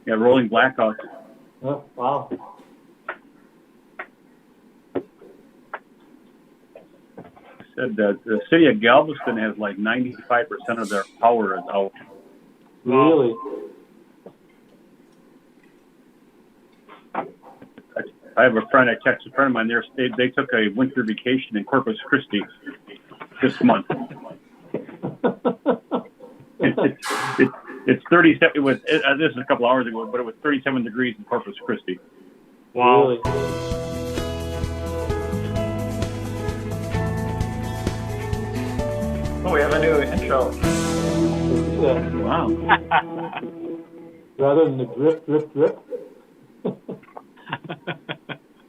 Yeah, rolling blackouts. Oh, wow. Said that the city of Galveston has like 95% of their power is out. Really? I have a friend, I texted a friend of mine, they took a winter vacation in Corpus Christi this month. It's 37, this is a couple hours ago, but it was 37 degrees in Corpus Christi. Wow. Really? Oh, we have a new intro. Wow. Rather than the drip, drip, drip.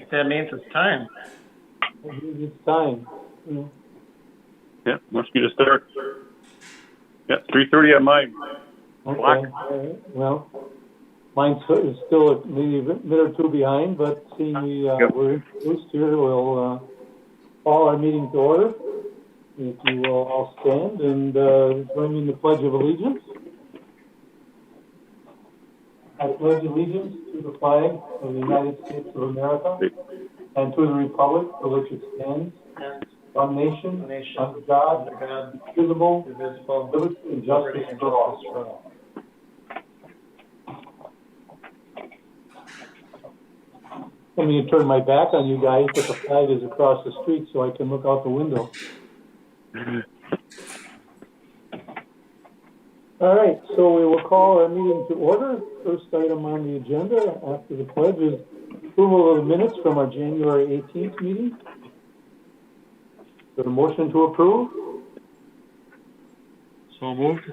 That means it's time. It's time. Yeah, must be the start. Yeah, 3:30 on mine. Okay. All right. Well, mine's still maybe a minute or two behind, but seeing we're introduced here, we'll call our meeting to order. If you will all stand and join me in the Pledge of Allegiance. I pledge allegiance to the flag of the United States of America and to the republic for which it stands, one nation, under God, indivisible, liberty and justice for all. I'm going to turn my back on you guys, but the flag is across the street so I can look out the window. All right, so we will call our meeting to order. First item on the agenda after the pledge is approval of the minutes from our January 18th meeting. Is there a motion to approve? So moved.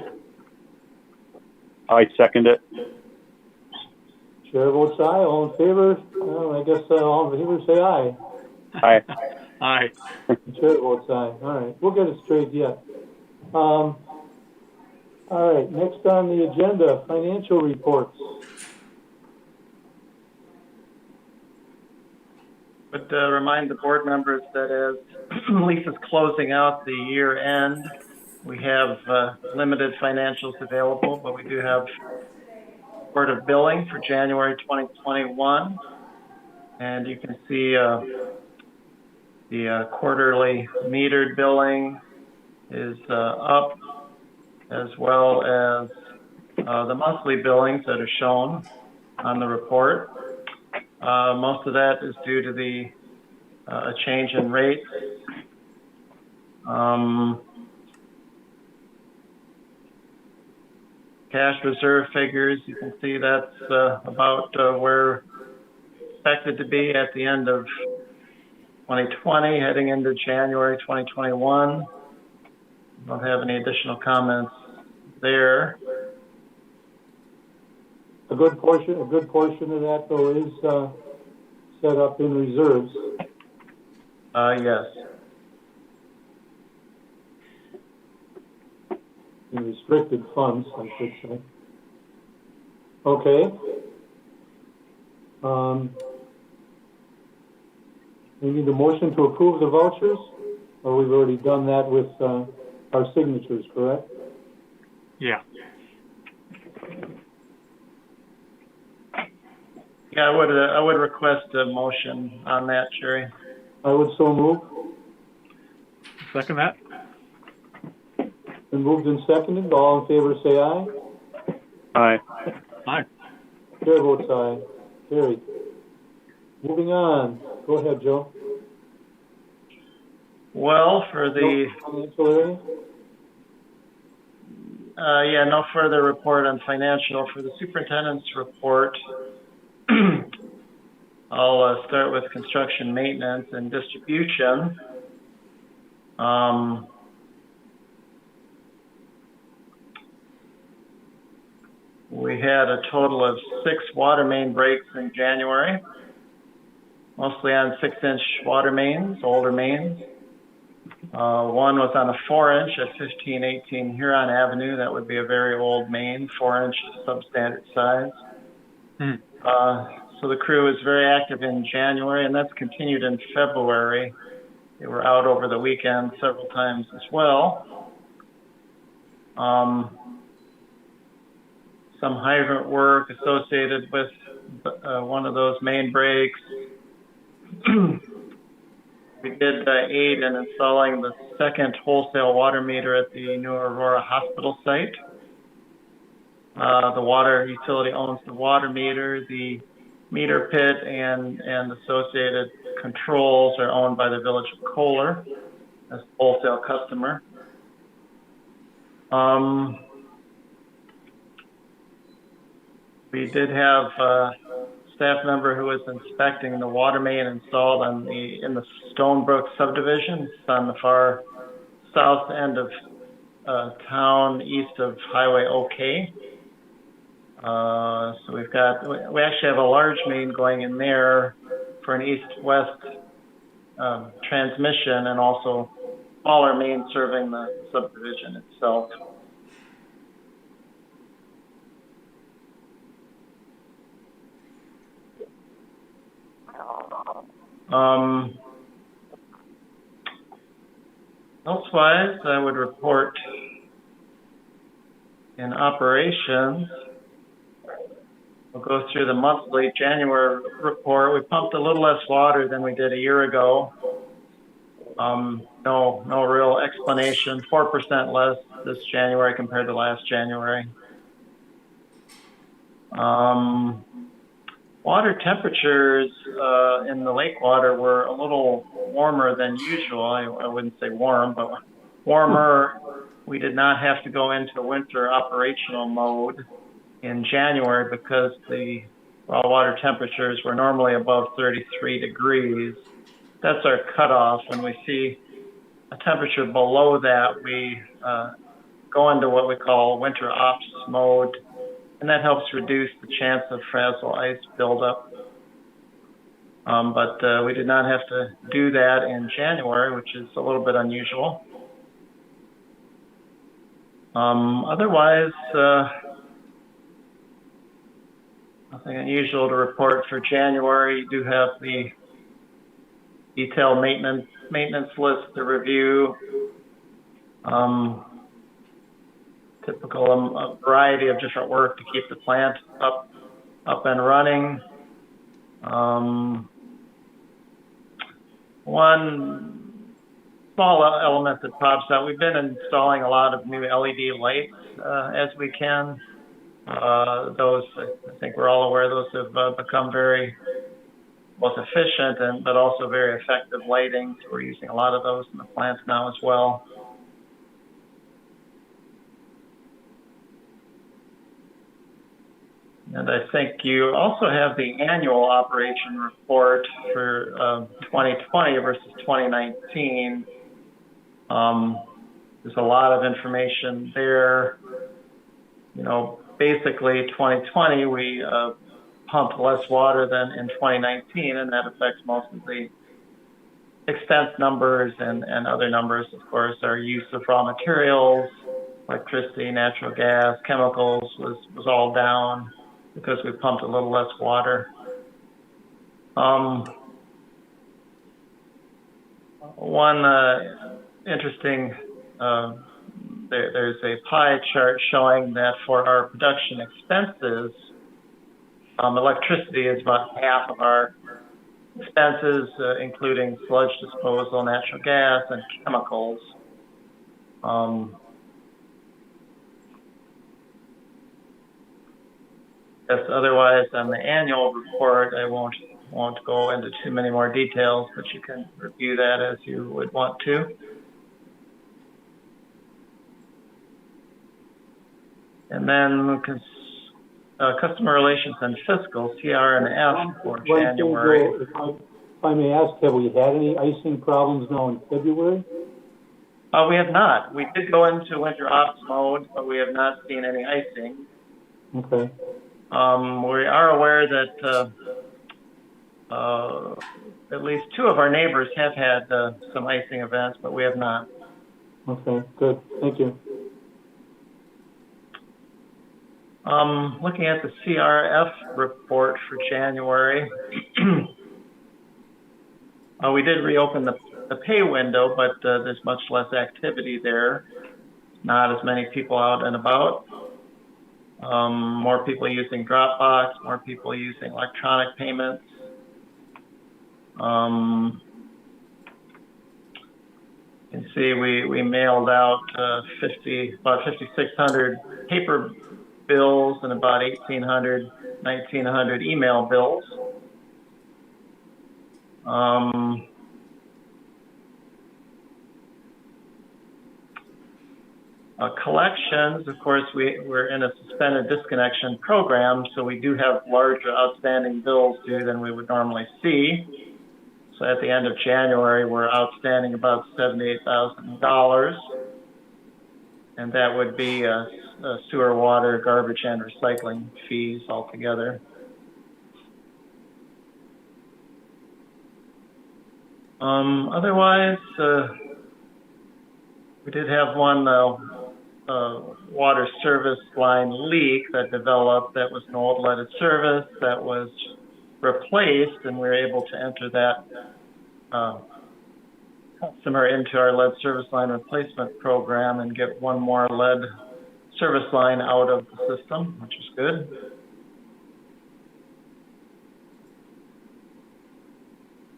I second it. Chair votes aye. All in favor? Well, I guess all in favor say aye. Aye. Aye. The chair votes aye. All right, we'll get it straight yet. All right, next on the agenda, financial reports. But remind the board members that as Lisa's closing out the year end, we have limited financials available, but we do have report of billing for January 2021. And you can see the quarterly metered billing is up, as well as the monthly billings that are shown on the report. Most of that is due to the a change in rates. Cash reserve figures, you can see that's about where expected to be at the end of 2020, heading into January 2021. Don't have any additional comments there. A good portion of that though is set up in reserves. Yes. In restricted funds, I should say. Okay. We need a motion to approve the vouchers, or we've already done that with our signatures, correct? Yeah. Yeah, I would request a motion on that, Sherry. I would so move. Second that. Been moved and seconded. All in favor say aye. Aye. Aye. Chair votes aye. Carried. Moving on. Go ahead, Joe. Well, for the financial area? Yeah, no further report on financial. For the superintendent's report, I'll start with construction, maintenance, and distribution. We had a total of 6 water main breaks in January, mostly on 6-inch water mains, older mains. One was on a 4-inch at 1518 Huron Avenue. That would be a very old main, 4-inch substandard size. So the crew was very active in January, and that's continued in February. They were out over the weekend several times as well. some hydrant work associated with one of those main breaks. We did aid in installing the second wholesale water meter at the New Aurora Hospital site. The water utility owns the water meter. The meter pit and associated controls are owned by the Village of Kohler as a wholesale customer. We did have a staff member who was inspecting the water main installed in the Stonebrook subdivision. It's on the far south end of town, east of Highway OK. So we actually have a large main going in there for an east-west transmission, and also smaller main serving the subdivision itself. Elsewise, I would report in operations. We'll go through the monthly January report. We pumped a little less water than we did a year ago. No real explanation. 4% less this January compared to last January. Water temperatures in the lake water were a little warmer than usual. I wouldn't say warm, but warmer. We did not have to go into winter operational mode in January because the raw water temperatures were normally above 33 degrees. That's our cutoff. When we see a temperature below that, we go into what we call winter ops mode, and that helps reduce the chance of fragile ice buildup. But we did not have to do that in January, which is a little bit unusual. Otherwise, nothing unusual to report for January. You do have the detailed maintenance list to review. Typical a variety of different work to keep the plant up and running. One small element that pops out, we've been installing a lot of new LED lights as we can. Those, I think we're all aware, those have become very both efficient but also very effective lighting. So we're using a lot of those in the plants now as well. And I think you also have the annual operation report for 2020 versus 2019. There's a lot of information there. Basically 2020, we pumped less water than in 2019, and that affects most of the expense numbers and other numbers. Of course, our use of raw materials, electricity, natural gas, chemicals was all down because we pumped a little less water. One interesting, there's a pie chart showing that for our production expenses, electricity is about half of our expenses, including sludge disposal, natural gas, and chemicals. Otherwise, on the annual report, I won't go into too many more details, but you can review that as you would want to. And then customer relations and fiscal, CR&F for January. If I may ask, have we had any icing problems now in February? We have not. We did go into winter ops mode, but we have not seen any icing. Okay. We are aware that at least two of our neighbors have had some icing events, but we have not. Okay, good. Thank you. Looking at the CRF report for January, we did reopen the pay window, but there's much less activity there. Not as many people out and about. More people using Dropbox, more people using electronic payments. You can see we mailed out about 5,600 paper bills and about 1,900 email bills. Collections, of course, we're in a suspended disconnection program, so we do have larger outstanding bills due than we would normally see. So at the end of January, we're outstanding about $78,000, and that would be sewer, water, garbage, and recycling fees altogether. Otherwise, we did have one water service line leak that developed. That was an old leaded service that was replaced, and we were able to enter that customer into our lead service line replacement program and get one more lead service line out of the system, which is good.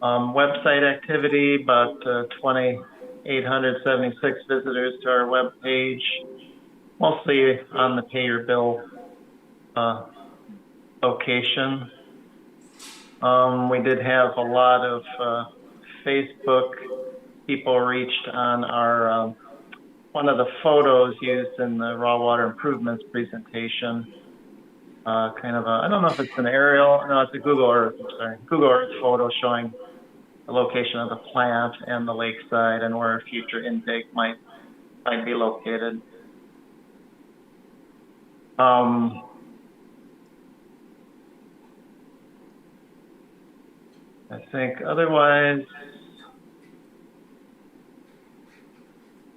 Website activity, about 2,876 visitors to our web page, mostly on the pay your bill location. We did have a lot of Facebook people reached on our one of the photos used in the raw water improvements presentation. Kind of a, I don't know if it's an aerial, no, it's a Google Earth photo showing the location of the plant and the lakeside and where a future intake might be located. I think otherwise,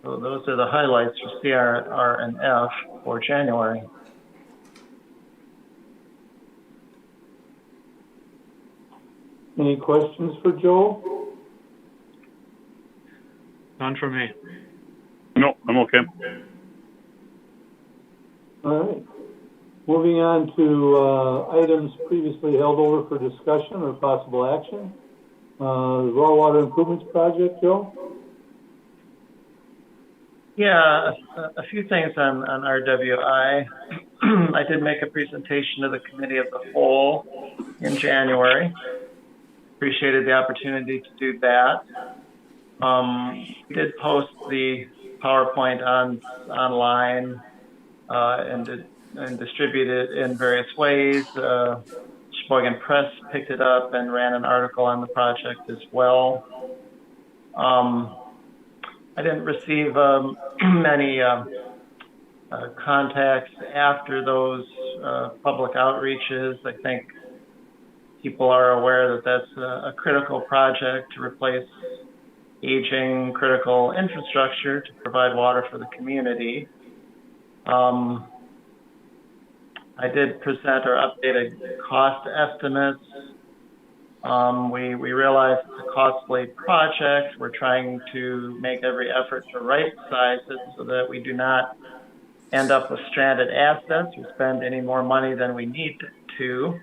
so those are the highlights for CR and F for January. Any questions for Joe? None for me. No, I'm okay. All right. Moving on to items previously held over for discussion or possible action. The raw water improvements project, Joe? Yeah, a few things on RWI. I did make a presentation to the Committee of the Whole in January. Appreciated the opportunity to do that. We did post the PowerPoint online and distribute it in various ways. Sheboygan Press picked it up and ran an article on the project as well. I didn't receive many contacts after those public outreaches. I think people are aware that that's a critical project to replace aging critical infrastructure to provide water for the community. I did present our updated cost estimates. We realize it's a costly project. We're trying to make every effort to right size it so that we do not end up with stranded assets or spend any more money than we need to.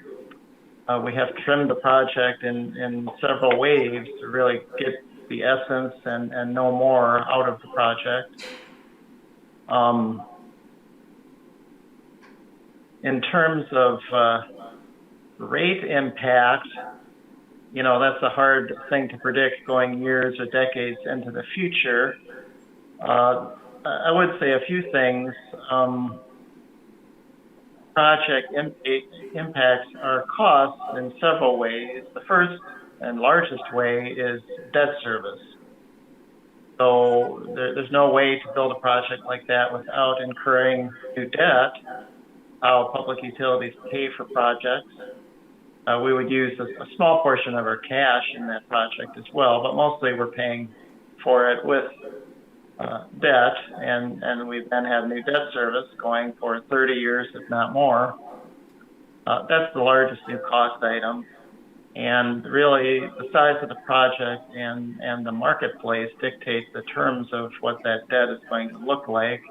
We have trimmed the project in several waves to really get the essence and no more out of the project. In terms of rate impact, you know, that's a hard thing to predict going years or decades into the future. I would say a few things. Project impacts our costs in several ways. The first and largest way is debt service. So there's no way to build a project like that without incurring new debt. How public utilities pay for projects. We would use a small portion of our cash in that project as well, but mostly we're paying for it with debt, and we then have new debt service going for 30 years, if not more. That's the largest new cost item. And really, the size of the project and the marketplace dictate the terms of what that debt is going to look like.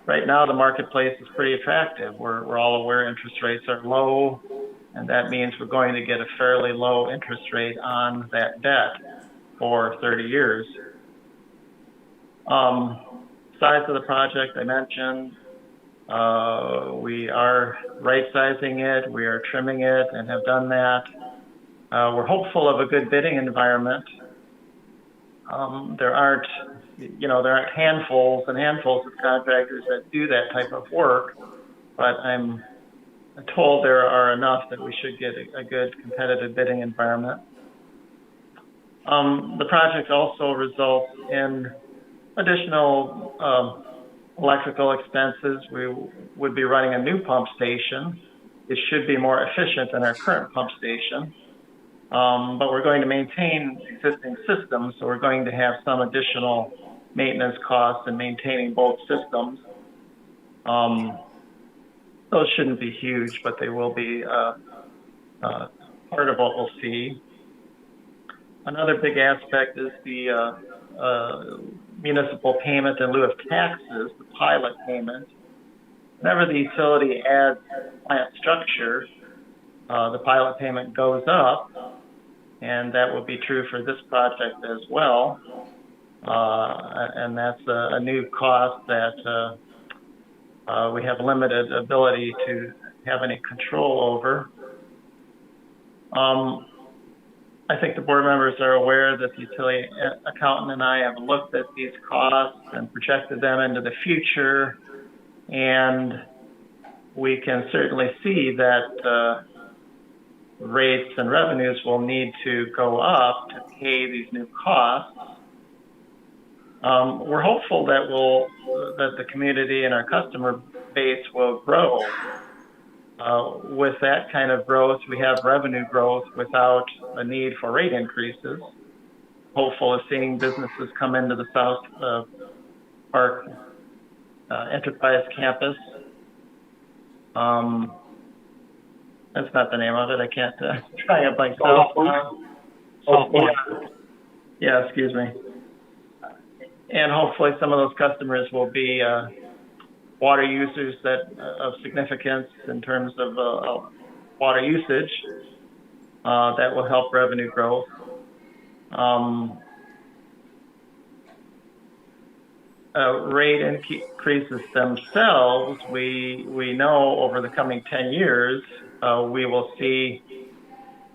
right now the marketplace is pretty attractive. We're all aware interest rates are low, and that means we're going to get a fairly low interest rate on that debt for 30 years. Size of the project I mentioned, we are right-sizing it, we are trimming it and have done that. We're hopeful of a good bidding environment. There aren't handfuls and handfuls of contractors that do that type of work, but I'm told there are enough that we should get a good competitive bidding environment. The project also results in additional electrical expenses. We would be running a new pump station. It should be more efficient than our current pump station. But we're going to maintain existing systems, so we're going to have some additional maintenance costs in maintaining both systems. Those shouldn't be huge, but they will be part of what we'll see. Another big aspect is the municipal payment in lieu of taxes, the pilot payment. Whenever the utility adds plant structure, the pilot payment goes up, and that will be true for this project as well. And that's a new cost that we have limited ability to have any control over. I think the board members are aware that the utility accountant and I have looked at these costs and projected them into the future, and we can certainly see that rates and revenues will need to go up to pay these new costs. We're hopeful that the community and our customer base will grow. With that kind of growth, we have revenue growth without a need for rate increases. Hopeful of seeing businesses come into the South Park Enterprise Campus. That's not the name of it. I can't try it like Yeah, excuse me. And hopefully some of those customers will be water users of significance in terms of water usage. That will help revenue growth. Rate increases themselves, we know over the coming 10 years, we will see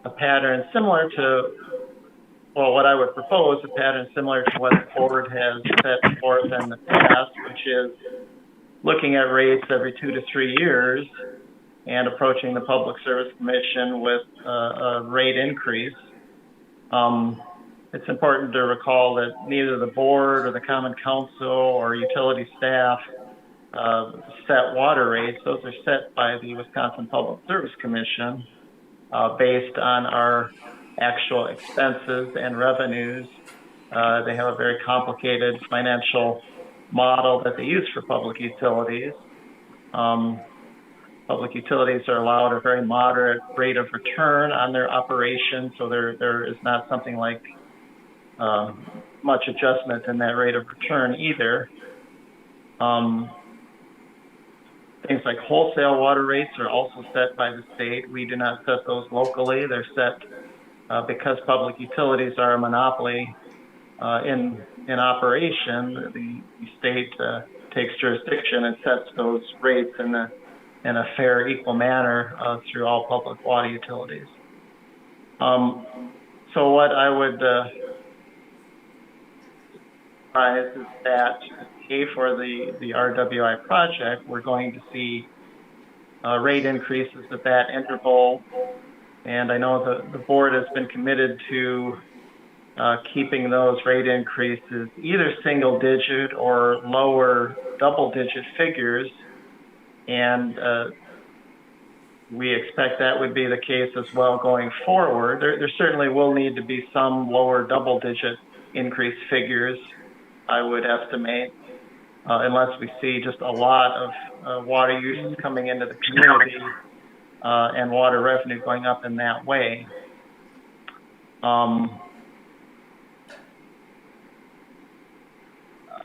a pattern similar to, what I would propose, a pattern similar to what the board has set forth in the past, which is looking at rates every 2 to 3 years and approaching the Public Service Commission with a rate increase. It's important to recall that neither the board or the Common Council or utility staff set water rates. Those are set by the Wisconsin Public Service Commission based on our actual expenses and revenues. They have a very complicated financial model that they use for public utilities. Public utilities are allowed a very moderate rate of return on their operation, so there is not something like much adjustment in that rate of return either. Things like wholesale water rates are also set by the state. We do not set those locally. They're set because public utilities are a monopoly in operation. The state takes jurisdiction and sets those rates in a fair, equal manner through all public water utilities. So what I would advise is that to pay for the RWI project, we're going to see rate increases at that interval. And I know the board has been committed to keeping those rate increases either single digit or lower double digit figures. And we expect that would be the case as well going forward. There certainly will need to be some lower double digit increase figures, I would estimate, unless we see just a lot of water use coming into the community and water revenue going up in that way.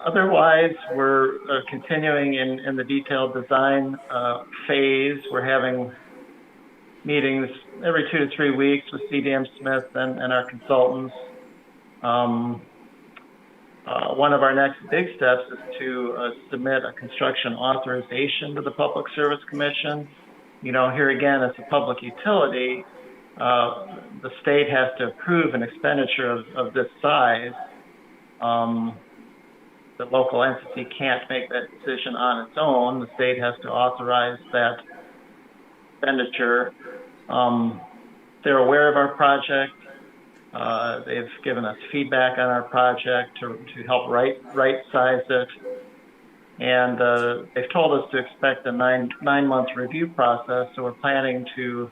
Otherwise, we're continuing in the detailed design phase. We're having meetings every 2 to 3 weeks with CDM Smith and our consultants. One of our next big steps is to submit a construction authorization to the Public Service Commission. You know, here again, as a public utility, the state has to approve an expenditure of this size. The local entity can't make that decision on its own. The state has to authorize that expenditure. They're aware of our project. They've given us feedback on our project to help right size it. And they've told us to expect a nine-month review process. So we're planning to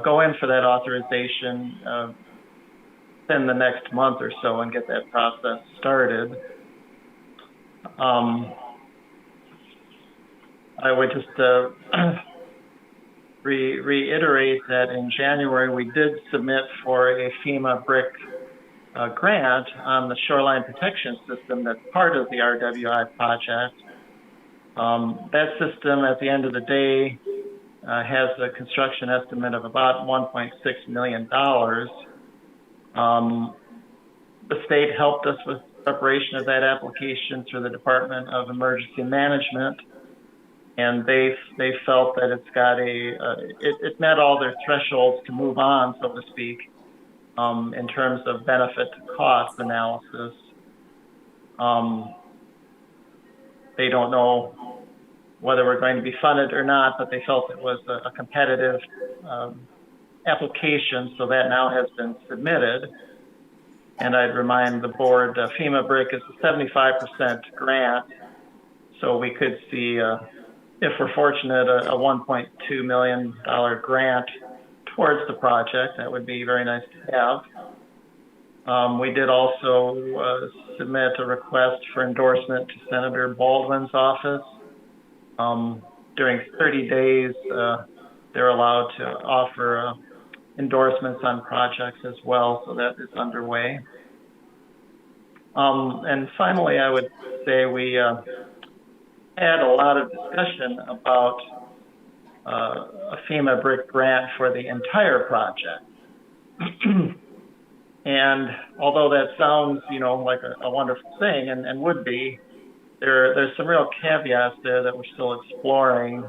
go in for that authorization within the next month or so and get that process started. I would just reiterate that in January we did submit for a FEMA BRIC grant on the shoreline protection system that's part of the RWI project. That system at the end of the day has a construction estimate of about $1.6 million. The state helped us with preparation of that application through the Department of Emergency Management, and they felt that it's got it met all their thresholds to move on, so to speak, in terms of benefit to cost analysis. They don't know whether we're going to be funded or not, but they felt it was a competitive application, so that now has been submitted. And I'd remind the board, FEMA BRIC is a 75% grant, so we could see, if we're fortunate, a $1.2 million grant towards the project. That would be very nice to have. We did also submit a request for endorsement to Senator Baldwin's office. During 30 days, they're allowed to offer endorsements on projects as well, so that is underway. And finally, I would say we had a lot of discussion about a FEMA BRIC grant for the entire project. And although that sounds, you know, like a wonderful thing and would be, there's some real caveats there that we're still exploring.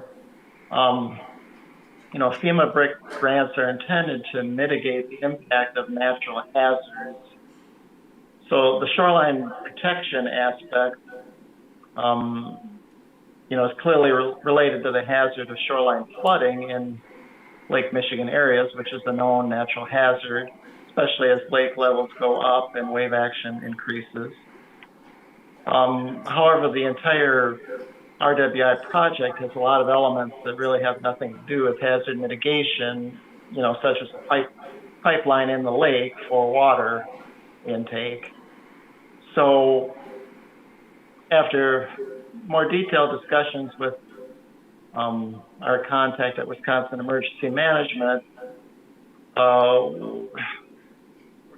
You know, FEMA BRIC grants are intended to mitigate the impact of natural hazards. So the shoreline protection aspect, you know, is clearly related to the hazard of shoreline flooding in Lake Michigan areas, which is a known natural hazard, especially as lake levels go up and wave action increases. However, the entire RWI project has a lot of elements that really have nothing to do with hazard mitigation, you know, such as a pipeline in the lake for water intake. So after more detailed discussions with our contact at Wisconsin Emergency Management,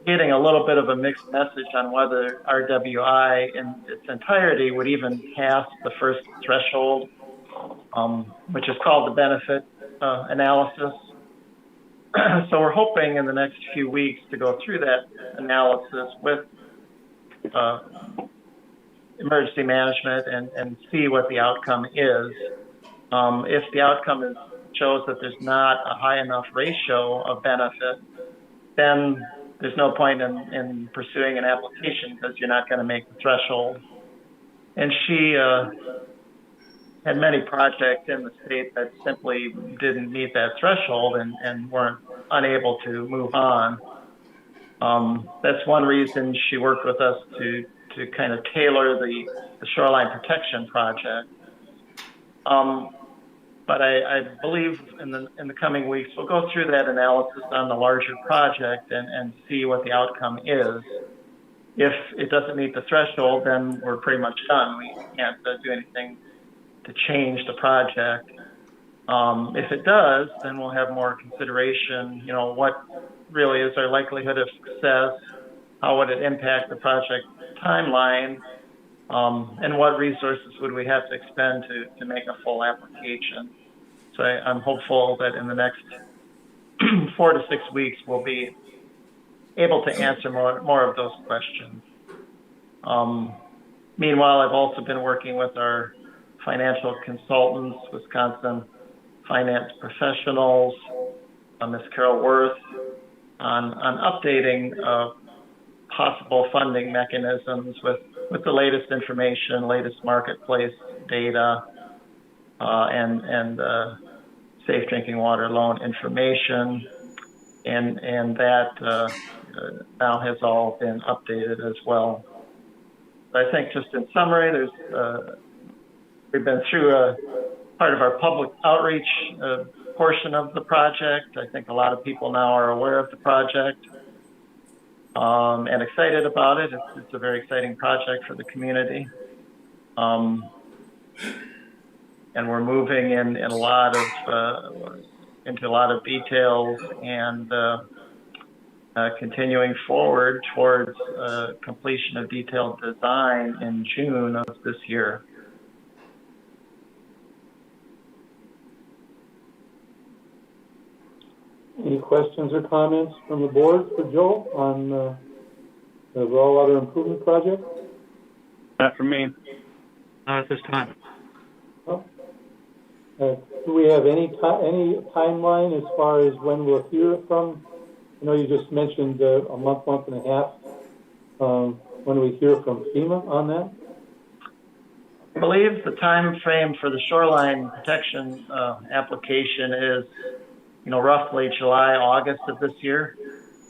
getting a little bit of a mixed message on whether RWI in its entirety would even pass the first threshold, which is called the benefit analysis. So we're hoping in the next few weeks to go through that analysis with emergency management and see what the outcome is. If the outcome shows that there's not a high enough ratio of benefit, then there's no point in pursuing an application because you're not going to make the threshold. And she had many projects in the state that simply didn't meet that threshold and weren't unable to move on. That's one reason she worked with us to kind of tailor the shoreline protection project. But I believe in the coming weeks, we'll go through that analysis on the larger project and see what the outcome is. If it doesn't meet the threshold, then we're pretty much done. We can't do anything to change the project. If it does, then we'll have more consideration, you know, what really is our likelihood of success, how would it impact the project timeline, and what resources would we have to expend to make a full application. So I'm hopeful that in the next 4 to 6 weeks, we'll be able to answer more of those questions. Meanwhile, I've also been working with our financial consultants, Wisconsin finance professionals, Ms. Carol Worth, on updating possible funding mechanisms with the latest information, latest marketplace data, and safe drinking water loan information, and that now has all been updated as well. I think just in summary, we've been through a part of our public outreach portion of the project. I think a lot of people now are aware of the project and excited about it. It's a very exciting project for the community. And we're moving into a lot of details and continuing forward towards completion of detailed design in June of this year. Any questions or comments from the board for Joe on the raw water improvement project? Not for me. Not at this time. Oh. Do we have any timeline as far as when we'll hear from? I know you just mentioned a month and a half. When do we hear from FEMA on that? I believe the time frame for the shoreline protection application is, roughly July, August of this year.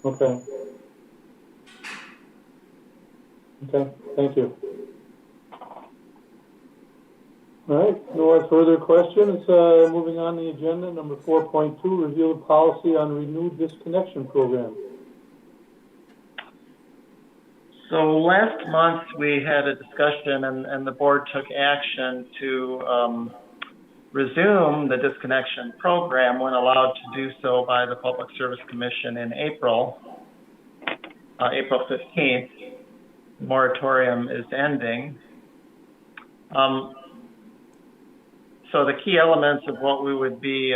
Okay. Okay, thank you. All right, no further questions. Moving on the agenda, number 4.2, review of policy on renewed disconnection program. So last month we had a discussion and the board took action to resume the disconnection program when allowed to do so by the Public Service Commission in April 15th. The moratorium is ending. So the key elements of what we would be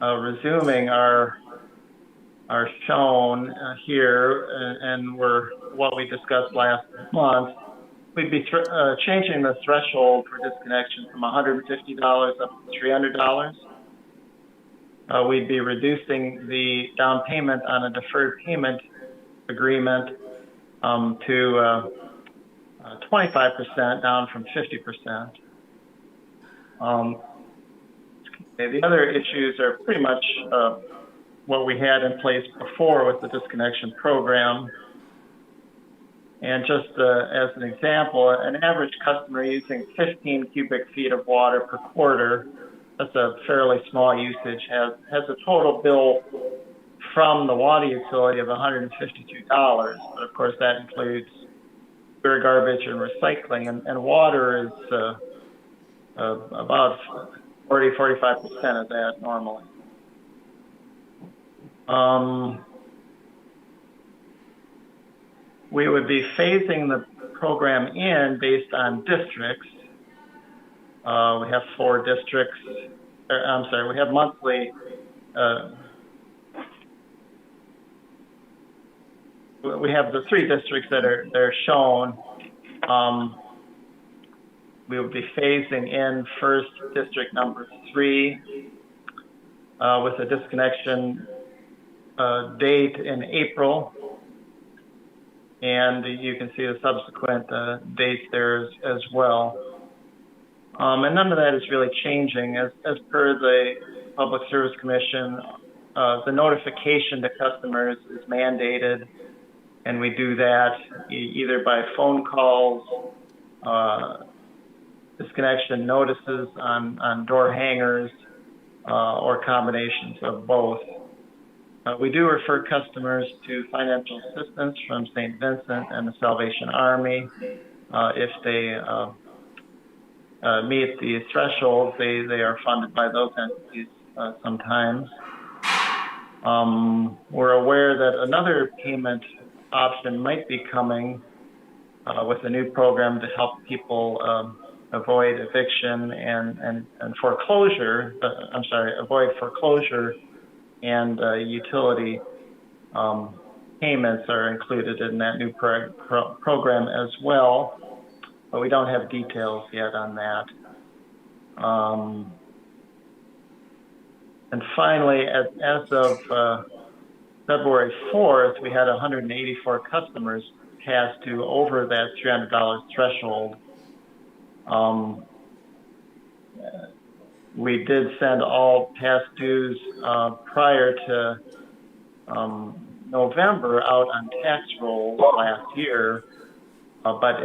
resuming are shown here, and were what we discussed last month. We'd be changing the threshold for disconnection from $150 up to $300. We'd be reducing the down payment on a deferred payment agreement to 25% down from 50%. The other issues are pretty much what we had in place before with the disconnection program. And just as an example, an average customer using 15 cubic feet of water per quarter, that's a fairly small usage, has a total bill from the water utility of $152. But of course that includes pure garbage and recycling, and water is about 40–45% of that normally. We would be phasing the program in based on districts. We have 4 districts. We have monthly. We have the 3 districts that are shown. We will be phasing in first district number 3 with a disconnection date in April. And you can see the subsequent dates there as well. And none of that is really changing. As per the Public Service Commission, the notification to customers is mandated, and we do that either by phone calls, disconnection notices on door hangers, or combinations of both. We do refer customers to financial assistance from St. Vincent and the Salvation Army. If they meet the threshold, they are funded by those entities sometimes. We're aware that another payment option might be coming with a new program to help people avoid eviction and foreclosure. Avoid foreclosure and utility payments are included in that new program as well, but we don't have details yet on that. And finally, as of February 4th, we had 184 customers past due over that $300 threshold. We did send all past dues prior to November out on tax rolls last year, but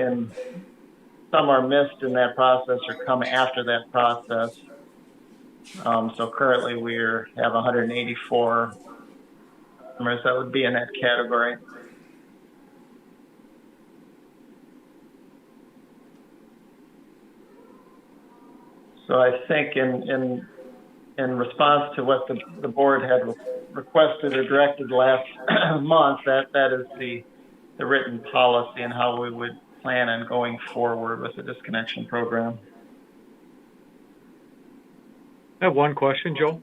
some are missed in that process or come after that process. So currently we have 184 customers that would be in that category. So I think in response to what the board had requested or directed last month, that is the written policy and how we would plan on going forward with the disconnection program. I have one question, Joe.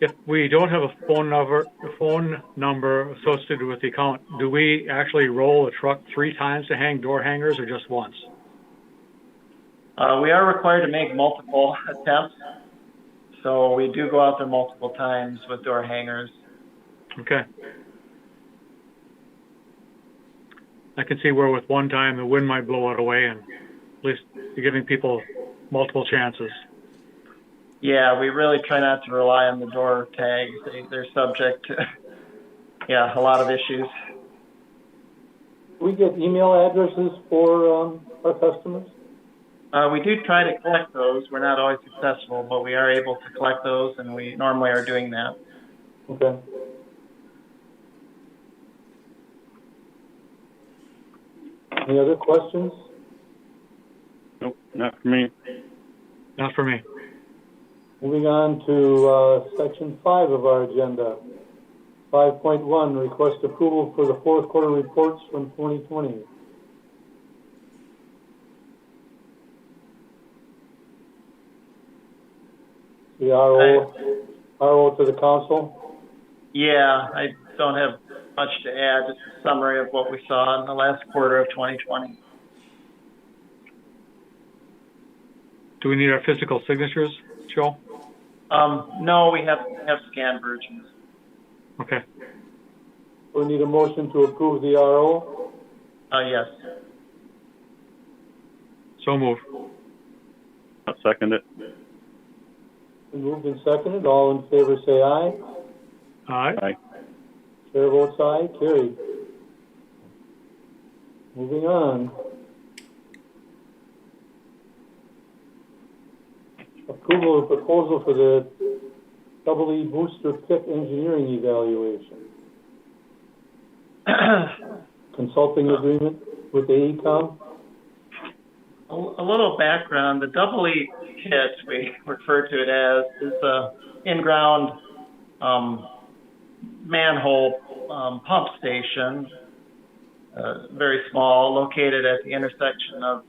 If we don't have a phone number associated with the account, do we actually roll a truck 3 times to hang door hangers or just once? We are required to make multiple attempts, so we do go out there multiple times with door hangers. Okay. I can see where with one time the wind might blow it away, and at least you're giving people multiple chances. Yeah, we really try not to rely on the door tags. They're subject to, a lot of issues. We get email addresses for our customers? We do try to collect those. We're not always successful, but we are able to collect those, and we normally are doing that. Okay. Any other questions? Nope, not for me. Not for me. Moving on to section 5 of our agenda. 5.1, request approval for the fourth quarter reports from 2020. The RO to the council. Yeah, I don't have much to add. Just a summary of what we saw in the last quarter of 2020. Do we need our physical signatures, Joe? No, we have scanned versions. Okay. We need a motion to approve the RO. Yes. So move. I'll second it. Moved and seconded. All in favor say aye. Aye. Aye. Chair votes aye. Carried. Moving on. Approval of proposal for the EE booster pit engineering evaluation. Consulting agreement with AECOM. A little background. The EE pit, we refer to it as, is a in-ground manhole pump station, very small, located at the intersection of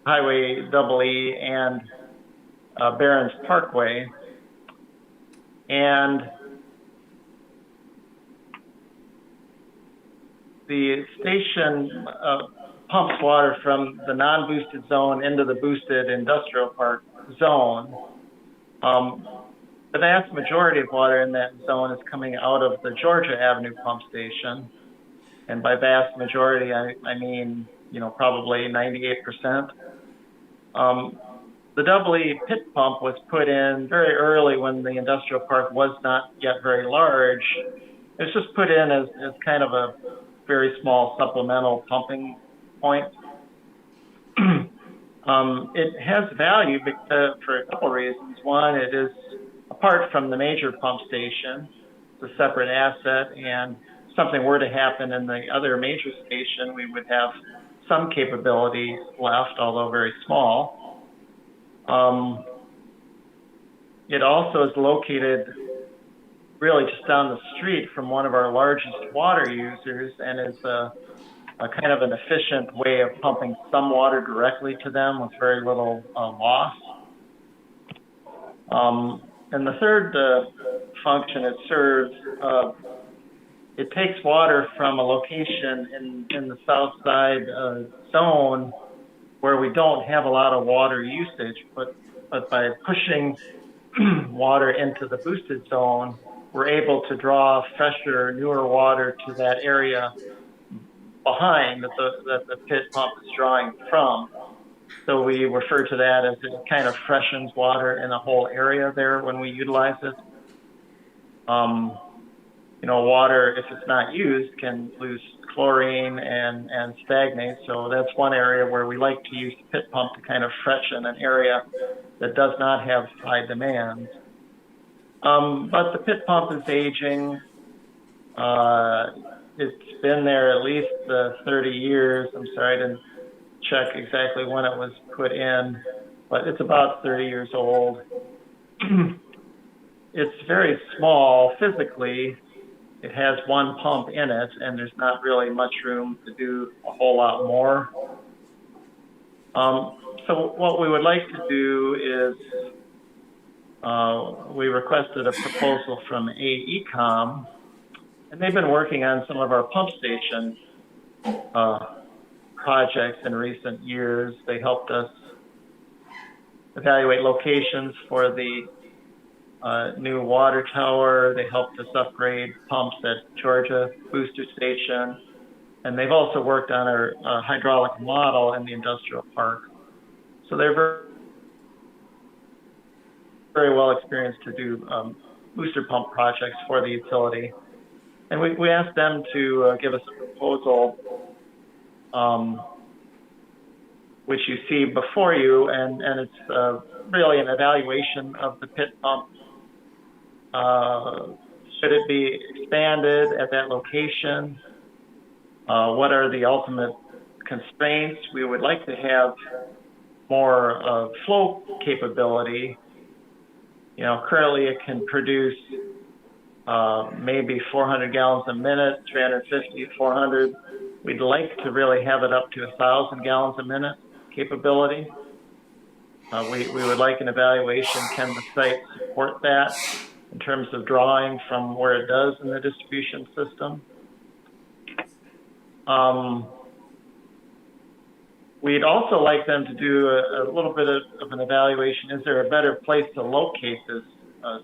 Highway EE and Barron's Parkway. And the station pumps water from the non-boosted zone into the boosted industrial park zone. The vast majority of water in that zone is coming out of the Georgia Avenue pump station. And by vast majority, I mean, probably 98%. The EE pit pump was put in very early when the industrial park was not yet very large. It was just put in as kind of a very small supplemental pumping point. It has value for a couple of reasons. One, it is apart from the major pump station. It's a separate asset, and if something were to happen in the other major station, we would have some capability left, although very small. It also is located really just down the street from one of our largest water users, and is a kind of an efficient way of pumping some water directly to them with very little loss. And the third function it serves, it takes water from a location in the south side zone where we don't have a lot of water usage, but by pushing water into the boosted zone, we're able to draw fresher, newer water to that area behind that the pit pump is drawing from. So we refer to that as it kind of freshens water in the whole area there when we utilize it. Water, if it's not used, can lose chlorine and stagnate. So that's one area where we like to use the pit pump to kind of freshen an area that does not have high demand. But the pit pump is aging. It's been there at least 30 years. I'm sorry, I didn't check exactly when it was put in, but it's about 30 years old. It's very small physically. It has one pump in it, and there's not really much room to do a whole lot more. So what we would like to do is we requested a proposal from AECOM, and they've been working on some of our pump station projects in recent years. They helped us evaluate locations for the new water tower. They helped us upgrade pumps at Georgia Booster Station. And they've also worked on our hydraulic model in the industrial park. So they're very, very well experienced to do booster pump projects for the utility. And we asked them to give us a proposal, which you see before you, and it's really an evaluation of the pit pump. Should it be expanded at that location? What are the ultimate constraints? We would like to have more flow capability. Currently it can produce maybe 400 gallons a minute, 350, 400. We'd like to really have it up to 1,000 gallons a minute capability. We would like an evaluation. Can the site support that in terms of drawing from where it does in the distribution system? We'd also like them to do a little bit of an evaluation. Is there a better place to locate this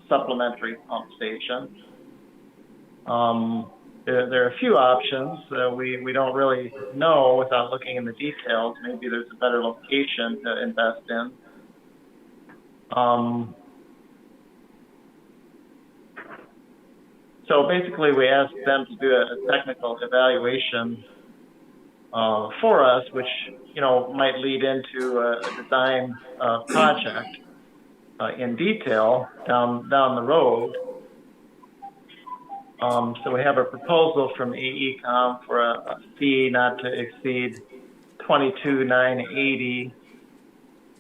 supplementary pump station? There are a few options. We don't really know without looking in the details. Maybe there's a better location to invest in. So basically, we asked them to do a technical evaluation for us, which might lead into a design project in detail down the road. So we have a proposal from AECOM for a fee not to exceed $22,980.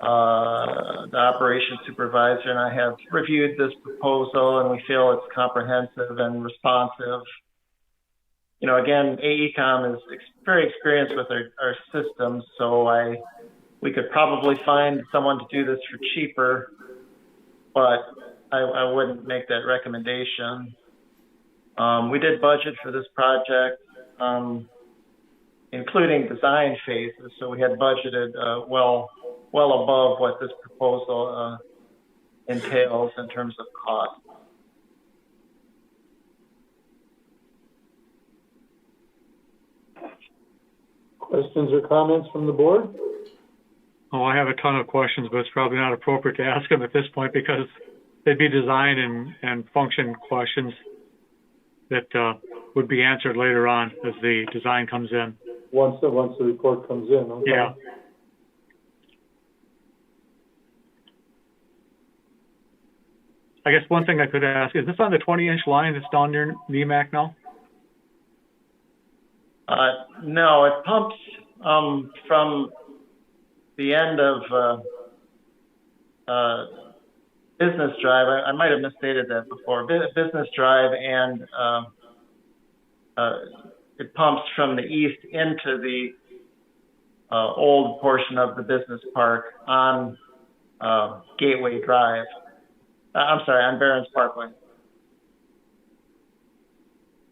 The operations supervisor and I have reviewed this proposal, and we feel it's comprehensive and responsive. Again, AECOM is very experienced with our systems, so we could probably find someone to do this for cheaper, but I wouldn't make that recommendation. We did budget for this project, including design phases, so we had budgeted well above what this proposal entails in terms of cost. Questions or comments from the board? Oh, I have a ton of questions, but it's probably not appropriate to ask them at this point because they'd be design and function questions that would be answered later on as the design comes in. Once the report comes in, okay. Yeah. I guess one thing I could ask, is this on the 20-inch line that's down near NEMAC now? No, it pumps from the end of Business Drive, I might have misstated that before. Business Drive, and it pumps from the east into the old portion of the business park on Gateway Drive. I'm sorry, on Barron's Parkway.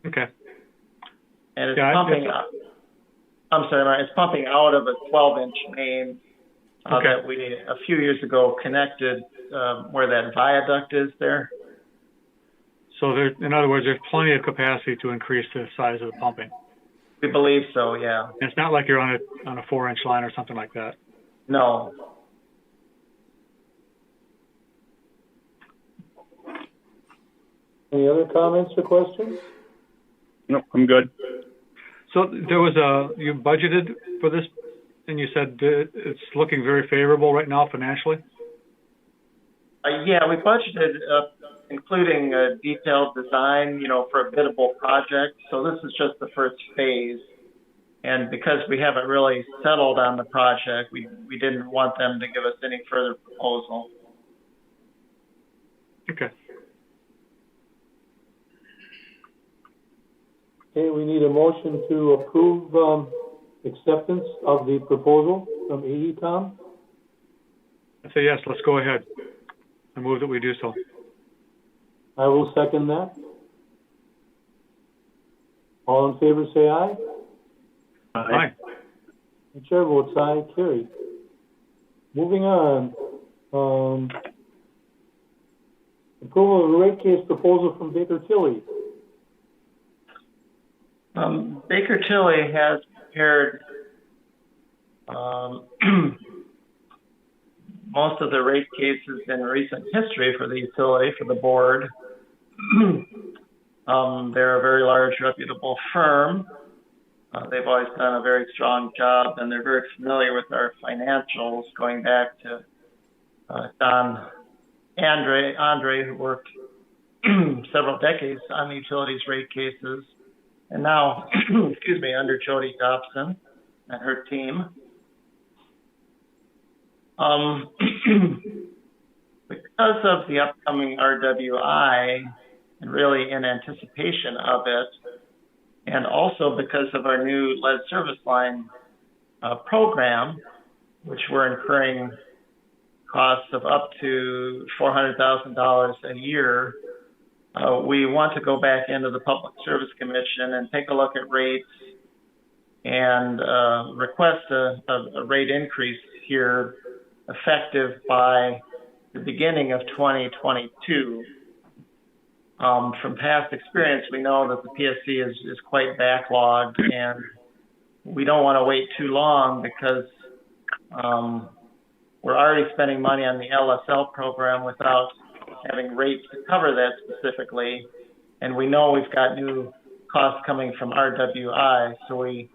Okay. And it's pumping. I'm sorry, Mark, it's pumping out of a 12-inch main that we a few years ago connected where that viaduct is there. So there, in other words, there's plenty of capacity to increase the size of the pumping. We believe so, yeah. And it's not like you're on a 4-inch line or something like that. No. Any other comments or questions? No, I'm good. So there was you budgeted for this, and you said it's looking very favorable right now financially? Yeah, we budgeted, including a detailed design, for a biddable project. So this is just the first phase. And because we haven't really settled on the project, we didn't want them to give us any further proposal. Okay. Okay, we need a motion to approve acceptance of the proposal from AECom. I say yes, let's go ahead. I move that we do so. I will second that. All in favor, say aye. Aye. The chair votes aye, carried. Moving on. Approval of a rate case proposal from Baker Tilly. Baker Tilly has prepared most of the rate cases in recent history for the utility, for the board. They're a very large, reputable firm. They've always done a very strong job, and they're very familiar with our financials, going back to Don Andre, who worked several decades on the utilities rate cases, and now, under Jody Dobson and her team. Because of the upcoming RWI, and really in anticipation of it, and also because of our new lead service line program, which we're incurring costs of up to $400,000 a year, we want to go back into the Public Service Commission and take a look at rates and request a rate increase here effective by the beginning of 2022. From past experience, we know that the PSC is quite backlogged, and we don't want to wait too long because we're already spending money on the LSL program without having rates to cover that specifically. And we know we've got new costs coming from RWI, so we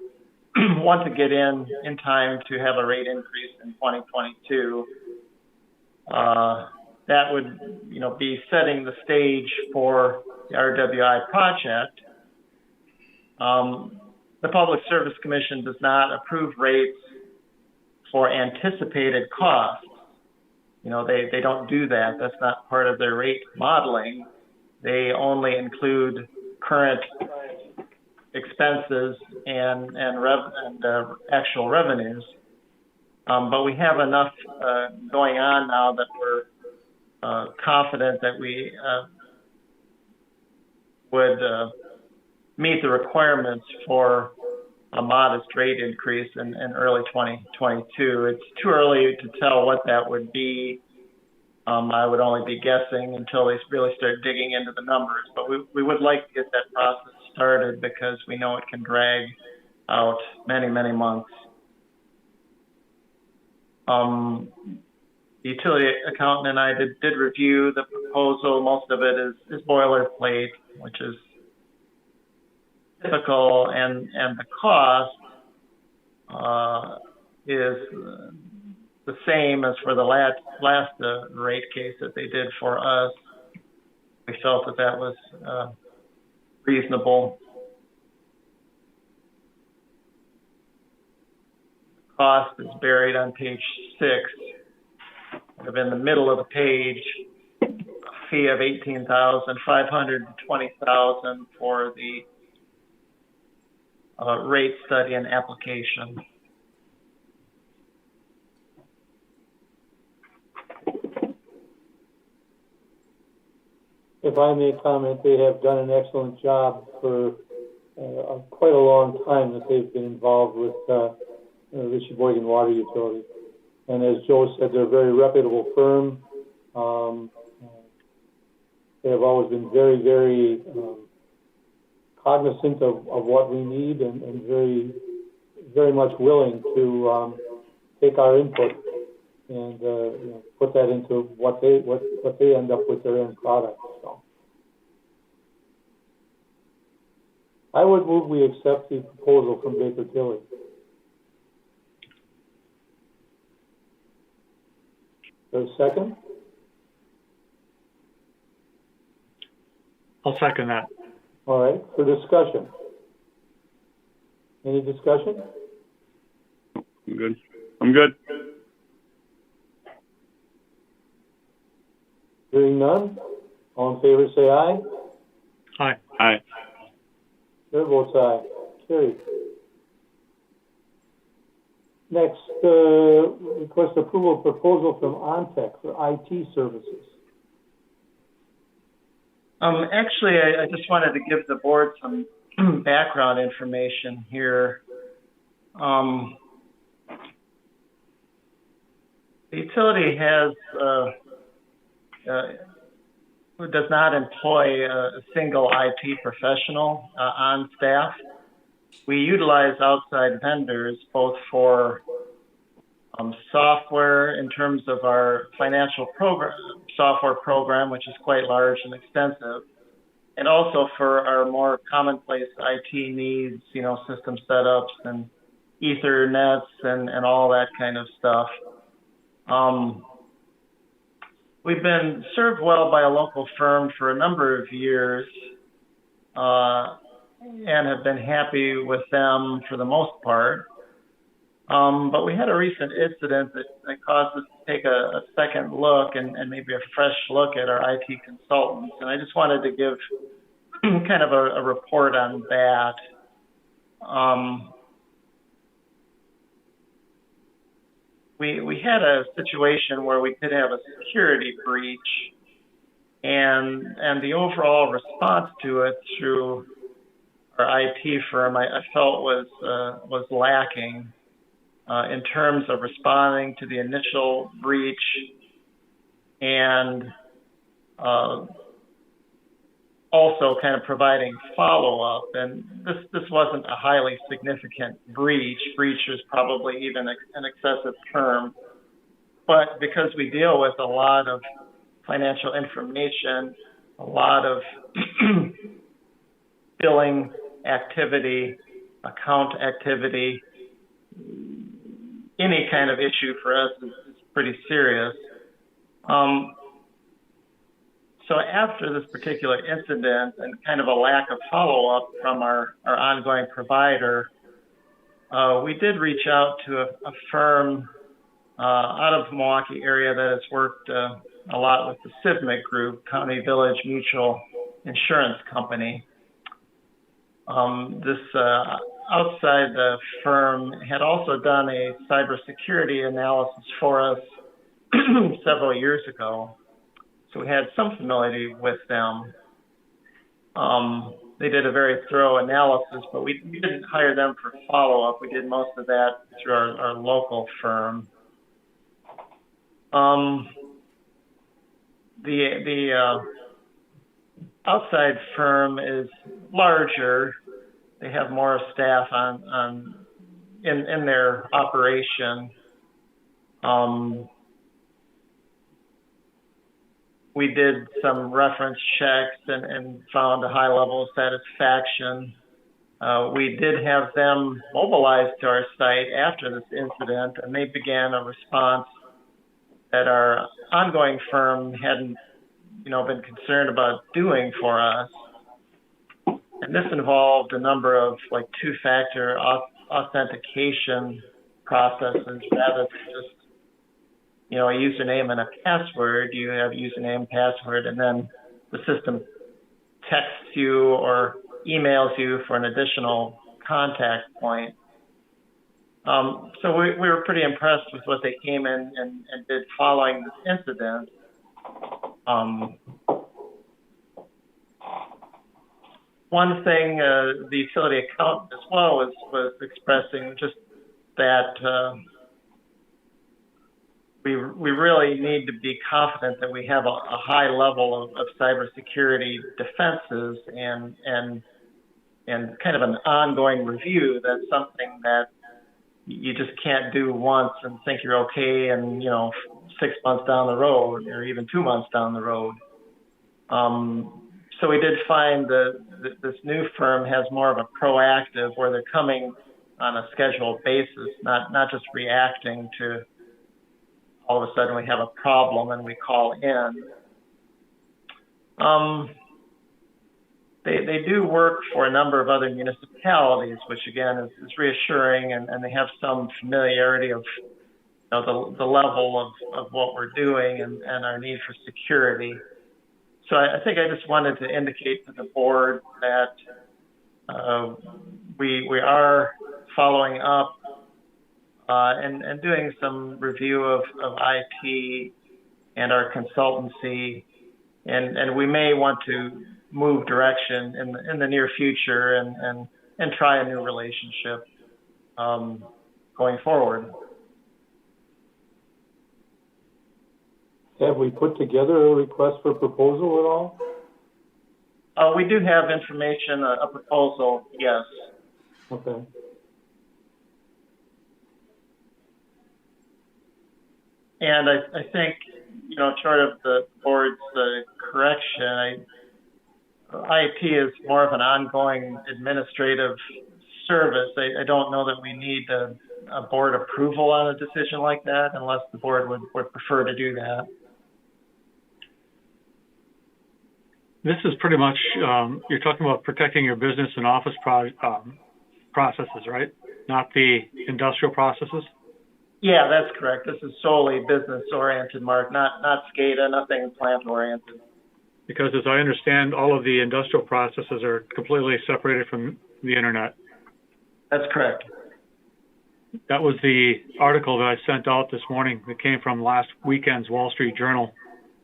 want to get in time to have a rate increase in 2022. That would, be setting the stage for the RWI project. The Public Service Commission does not approve rates for anticipated costs. They don't do that. That's not part of their rate modeling. They only include current expenses and actual revenues. But we have enough going on now that we're confident that we would meet the requirements for a modest rate increase in early 2022. It's too early to tell what that would be. I would only be guessing until they really start digging into the numbers. But we would like to get that process started because we know it can drag out many, many months. The utility accountant and I did review the proposal. Most of it is boilerplate, which is typical, and the cost is the same as for the last rate case that they did for us. We felt that was reasonable. Cost is buried on page 6, kind of in the middle of the page. fee of $18,500 to $20,000 for the rate study and application. If I may comment, they have done an excellent job for quite a long time that they've been involved with the Sheboygan Water Utility. And as Joe said, they're a very reputable firm. They have always been very, very cognizant of what we need and very, very much willing to take our input and put that into what they end up with their end product. So, I would move we accept the proposal from Baker Tilly. There's a second? I'll second that. All right, for discussion. Any discussion? I'm good. I'm good. Hearing none, all in favor say aye. Aye. Aye. Chair votes aye. Carried. Next, request approval of proposal from OnTech for IT services. Actually, I just wanted to give the board some background information here. The utility does not employ a single IT professional on staff. We utilize outside vendors both for software in terms of our financial software program, which is quite large and extensive, and also for our more commonplace IT needs, system setups and Ethernets and all that kind of stuff. We've been served well by a local firm for a number of years and have been happy with them for the most part. But we had a recent incident that caused us to take a second look and maybe a fresh look at our IT consultants. And I just wanted to give kind of a report on that. We had a situation where we did have a security breach, and the overall response to it through our IT firm I felt was lacking. In terms of responding to the initial breach and also kind of providing follow-up. And this wasn't a highly significant breach. Breach is probably even an excessive term. But because we deal with a lot of financial information, a lot of billing activity, account activity, any kind of issue for us is pretty serious. So after this particular incident and kind of a lack of follow-up from our ongoing provider, we did reach out to a firm out of the Milwaukee area that has worked a lot with the CIVMIC Group, County Village Mutual Insurance Company. This outside the firm had also done a cybersecurity analysis for us several years ago. So we had some familiarity with them. They did a very thorough analysis, but we didn't hire them for follow-up. We did most of that through our local firm. The outside firm is larger. They have more staff in their operation. We did some reference checks and found a high level of satisfaction. We did have them mobilized to our site after this incident, and they began a response that our ongoing firm hadn't, been concerned about doing for us. And this involved a number of two-factor authentication processes rather than just a username and a password. You have username, password, and then the system texts you or emails you for an additional contact point. So we were pretty impressed with what they came in and did following this incident. One thing the utility accountant as well was expressing just that we really need to be confident that we have a high level of cybersecurity defenses and kind of an ongoing review. That's something that you just can't do once and think you're okay and 6 months down the road or even 2 months down the road. So we did find that this new firm has more of a proactive, where they're coming on a scheduled basis, not just reacting to all of a sudden we have a problem and we call in. They do work for a number of other municipalities, which again is reassuring, and they have some familiarity of the level of what we're doing and our need for security. So I think I just wanted to indicate to the board that we are following up and doing some review of IT and our consultancy, and we may want to move direction in the near future and try a new relationship going forward. Have we put together a request for proposal at all? We do have information, a proposal, yes. Okay. And I think, short of the board's correction, IT is more of an ongoing administrative service. I don't know that we need a board approval on a decision like that unless the board would prefer to do that. This is pretty much, you're talking about protecting your business and office processes, right? Not the industrial processes? Yeah, that's correct. This is solely business-oriented, Mark, not SCADA, nothing plant-oriented. Because as I understand, all of the industrial processes are completely separated from the internet. That's correct. That was the article that I sent out this morning that came from last weekend's Wall Street Journal.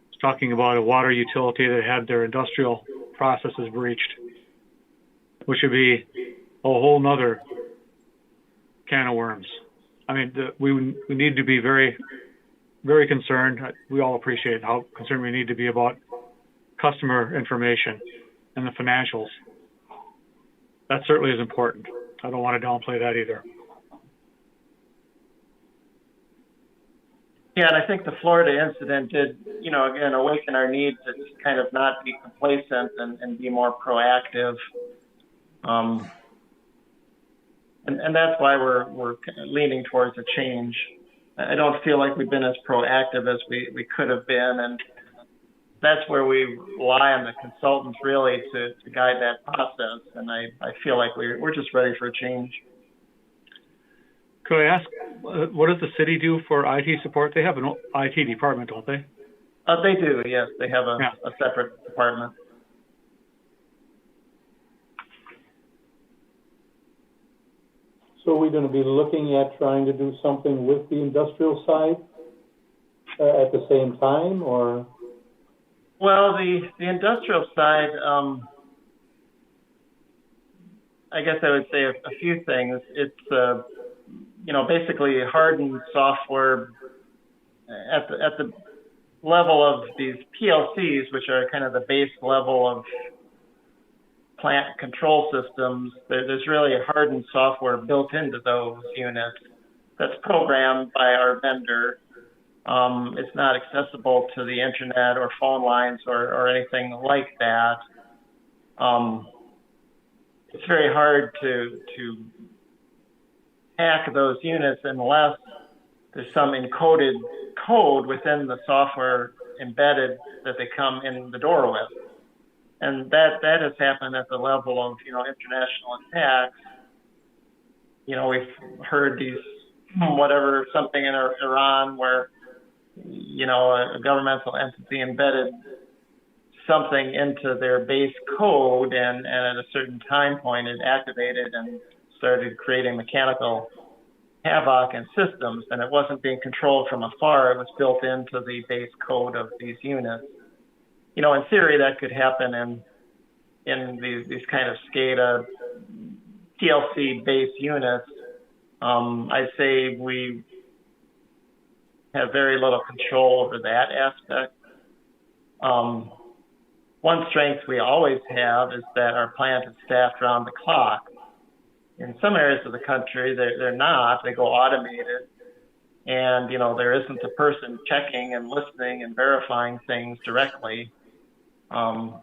It's talking about a water utility that had their industrial processes breached, which would be a whole nother can of worms. I mean, we need to be very, very concerned. We all appreciate how concerned we need to be about customer information and the financials. That certainly is important. I don't want to downplay that either. Yeah, and I think the Florida incident did, again, awaken our need to just kind of not be complacent and be more proactive. And that's why we're leaning towards a change. I don't feel like we've been as proactive as we could have been, and that's where we rely on the consultants really to guide that process. And I feel like we're just ready for a change. Could I ask, what does the city do for IT support? They have an IT department, don't they? They do, yes. They have a separate department. So are we going to be looking at trying to do something with the industrial side at the same time, or? Well, the industrial side, I guess I would say a few things. It's basically hardened software at the level of these PLCs, which are kind of the base level of plant control systems. There's really a hardened software built into those units that's programmed by our vendor. It's not accessible to the internet or phone lines or anything like that. It's very hard to hack those units unless there's some encoded code within the software embedded that they come in the door with. And that has happened at the level of, international attacks. We've heard these, something in Iran where a governmental entity embedded something into their base code, and at a certain time point it activated and started creating mechanical havoc in systems, and it wasn't being controlled from afar. It was built into the base code of these units. In theory, that could happen in these kind of SCADA PLC-based units. I'd say we have very little control over that aspect. One strength we always have is that our plant is staffed around the clock. In some areas of the country, they're not. They go automated, and there isn't a person checking and listening and verifying things directly. And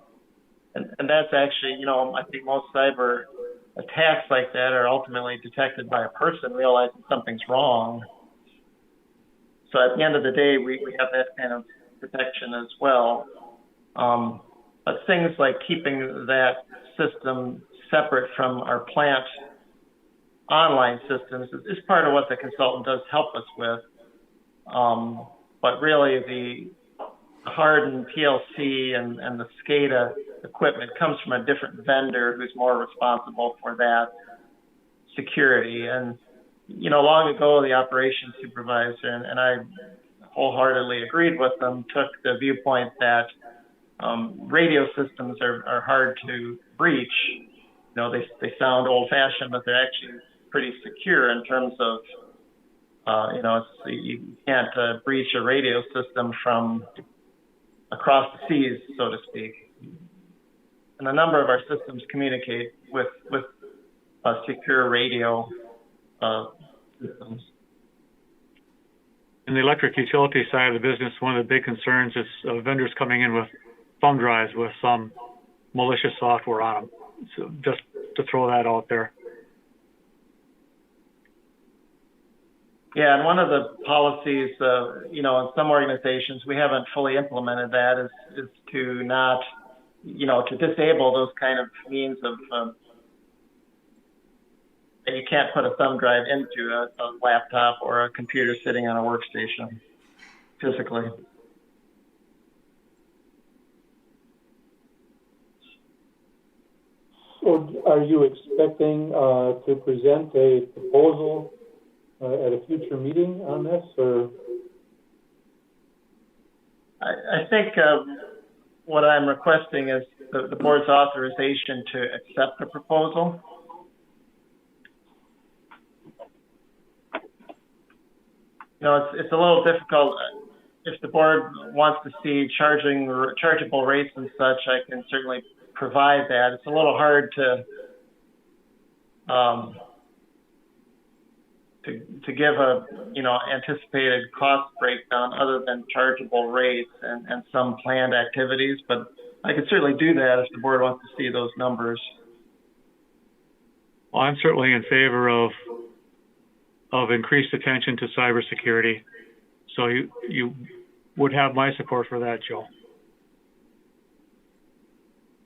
that's actually, I think most cyber attacks like that are ultimately detected by a person realizing something's wrong. So at the end of the day, we have that kind of protection as well. But things like keeping that system separate from our plant online systems is part of what the consultant does help us with. But really the hardened PLC and the SCADA equipment comes from a different vendor who's more responsible for that security. And, long ago, the operations supervisor, and I wholeheartedly agreed with them, took the viewpoint that radio systems are hard to breach. They sound old-fashioned, but they're actually pretty secure in terms of, you can't breach a radio system from across the seas, so to speak. And a number of our systems communicate with secure radio systems. In the electric utility side of the business, one of the big concerns is vendors coming in with thumb drives with some malicious software on them. So just to throw that out there. Yeah, and one of the policies, in some organizations, we haven't fully implemented that, is to not, to disable those kind of means of, that you can't put a thumb drive into a laptop or a computer sitting on a workstation physically. So are you expecting to present a proposal at a future meeting on this, or? I think what I'm requesting is the board's authorization to accept the proposal. It's a little difficult. If the board wants to see chargeable rates and such, I can certainly provide that. It's a little hard to give a anticipated cost breakdown other than chargeable rates and some planned activities, but I could certainly do that if the board wants to see those numbers. Well, I'm certainly in favor of increased attention to cybersecurity, so you would have my support for that, Joe.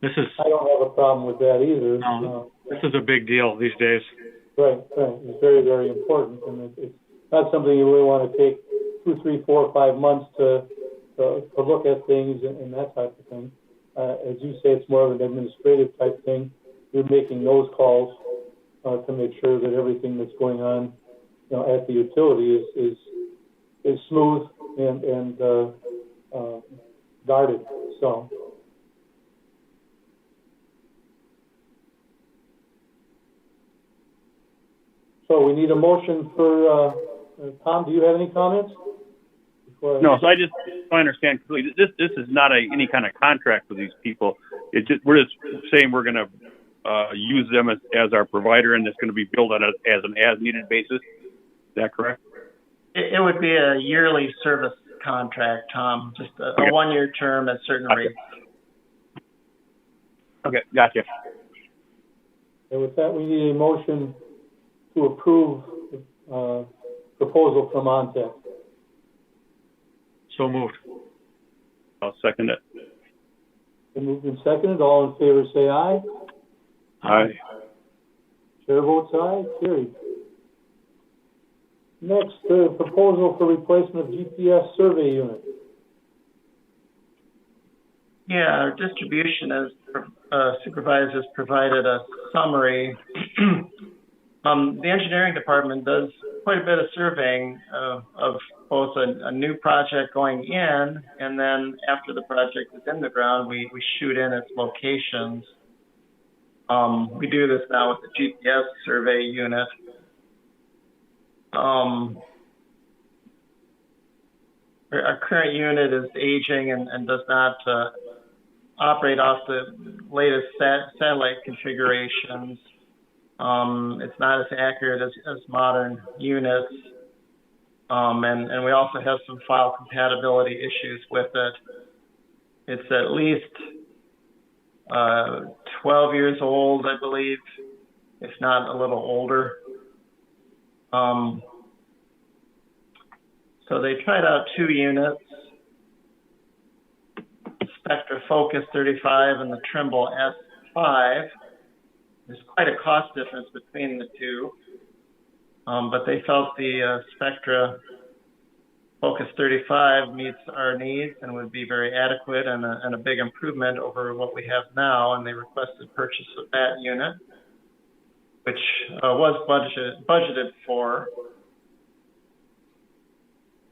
I don't have a problem with that either. No, this is a big deal these days. Right. It's very, very important, and it's not something you really want to take 2, 3, 4, 5 months to look at things and that type of thing. As you say, it's more of an administrative type thing. You're making those calls to make sure that everything that's going on, at the utility is smooth and guarded. So we need a motion for, Tom, do you have any comments? No, so I understand completely. This is not any kind of contract with these people. We're just saying we're going to use them as our provider, and it's going to be billed on as an as-needed basis. Is that correct? It would be a yearly service contract, Tom, just a one-year term at certain rates. Okay, gotcha. And with that, we need a motion to approve the proposal from Ontech. So moved. I'll second it. Been moved and seconded. All in favor say aye. Aye. Chair votes aye. Carried. Next, proposal for replacement of GPS survey unit. Yeah, our distribution as supervisors provided a summary. The engineering department does quite a bit of surveying of both a new project going in, and then after the project is in the ground, we shoot in its locations. We do this now with the GPS survey unit. Our current unit is aging and does not operate off the latest satellite configurations. It's not as accurate as modern units. And we also have some file compatibility issues with it. It's at least 12 years old, I believe, if not a little older. So they tried out 2 units, Spectra Focus 35 and the Trimble S5. There's quite a cost difference between the two, but they felt the Spectra Focus 35 meets our needs and would be very adequate and a big improvement over what we have now, and they requested purchase of that unit, which was budgeted for.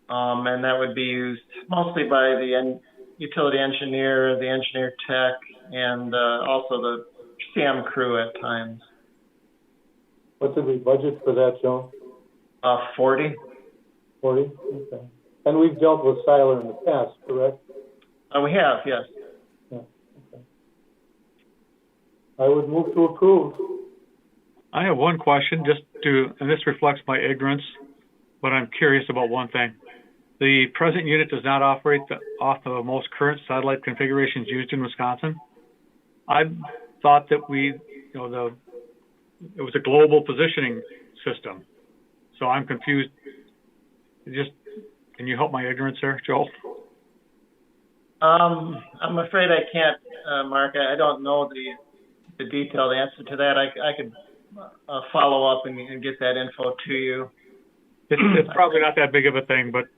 And that would be used mostly by the utility engineer, the engineer tech, and also the CM crew at times. What did we budget for that, Joe? 40. 40? Okay. And we've dealt with Siler in the past, correct? We have, yes. Yeah. Okay. I would move to approve. I have one question, and this reflects my ignorance, but I'm curious about one thing. The present unit does not operate off the most current satellite configurations used in Wisconsin. I thought that it was a global positioning system. So I'm confused. Can you help my ignorance there, Joel? I'm afraid I can't, Mark. I don't know the detailed answer to that. I could follow up and get that info to you. It's probably not that big of a thing, but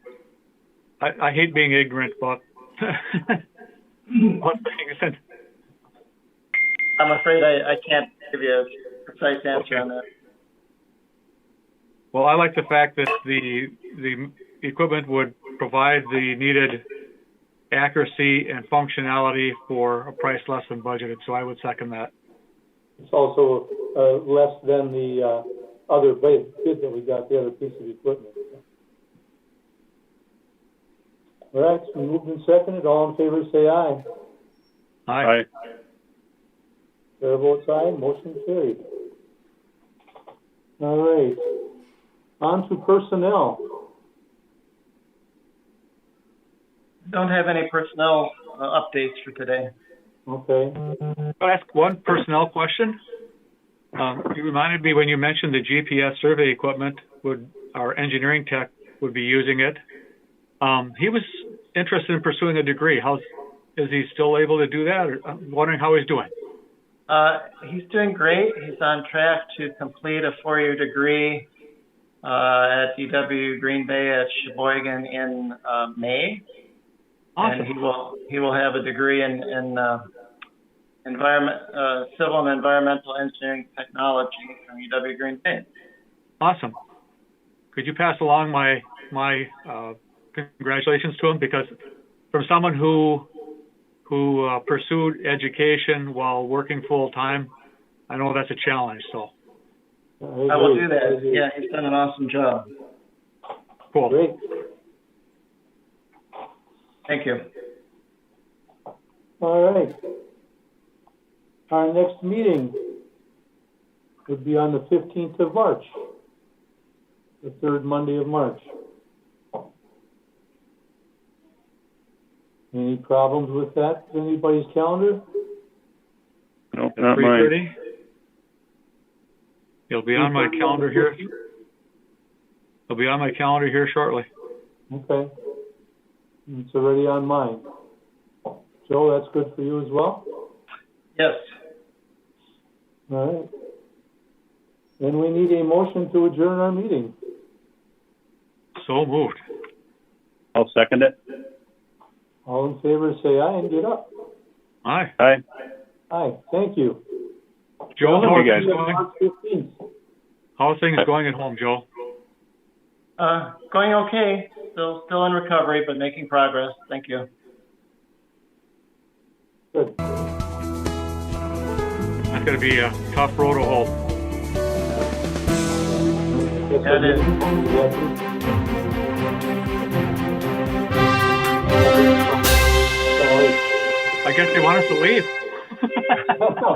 I hate being ignorant about things. I'm afraid I can't give you a precise answer on that. Well, I like the fact that the equipment would provide the needed accuracy and functionality for a price less than budgeted, so I would second that. It's also less than the other bid that we got, the other piece of equipment. All right, so moved and seconded. All in favor, say aye. Aye. Chair votes aye. Motion carried. All right. On to personnel. Don't have any personnel updates for today. Okay. I'll ask one personnel question. You reminded me when you mentioned the GPS survey equipment, our engineering tech would be using it. He was interested in pursuing a degree. Is he still able to do that? I'm wondering how he's doing. He's doing great. He's on track to complete a 4-year degree at DW Green Bay at Sheboygan in May. Awesome. And he will have a degree in civil and environmental engineering technology from UW Green Bay. Awesome. Could you pass along my congratulations to him? Because from someone who pursued education while working full time, I know that's a challenge. So I will do that. Yeah, he's done an awesome job. Cool. Great. Thank you. All right. Our next meeting would be on the 15th of March, the third Monday of March. Any problems with that? Anybody's calendar? Nope, not mine. 3:30. It'll be on my calendar here. It'll be on my calendar here shortly. Okay. It's already on mine. Joe, that's good for you as well? Yes. All right. Then we need a motion to adjourn our meeting. So moved. I'll second it. All in favor, say aye and get up. Aye. Aye. Aye, thank you. Joe, how you are guys. things going? March 15th. How are things going at home, Joe? Going okay. Still in recovery, but making progress. Thank you. Good. That's going to be a tough road to hoe. Yeah, it is. I guess they want us to leave.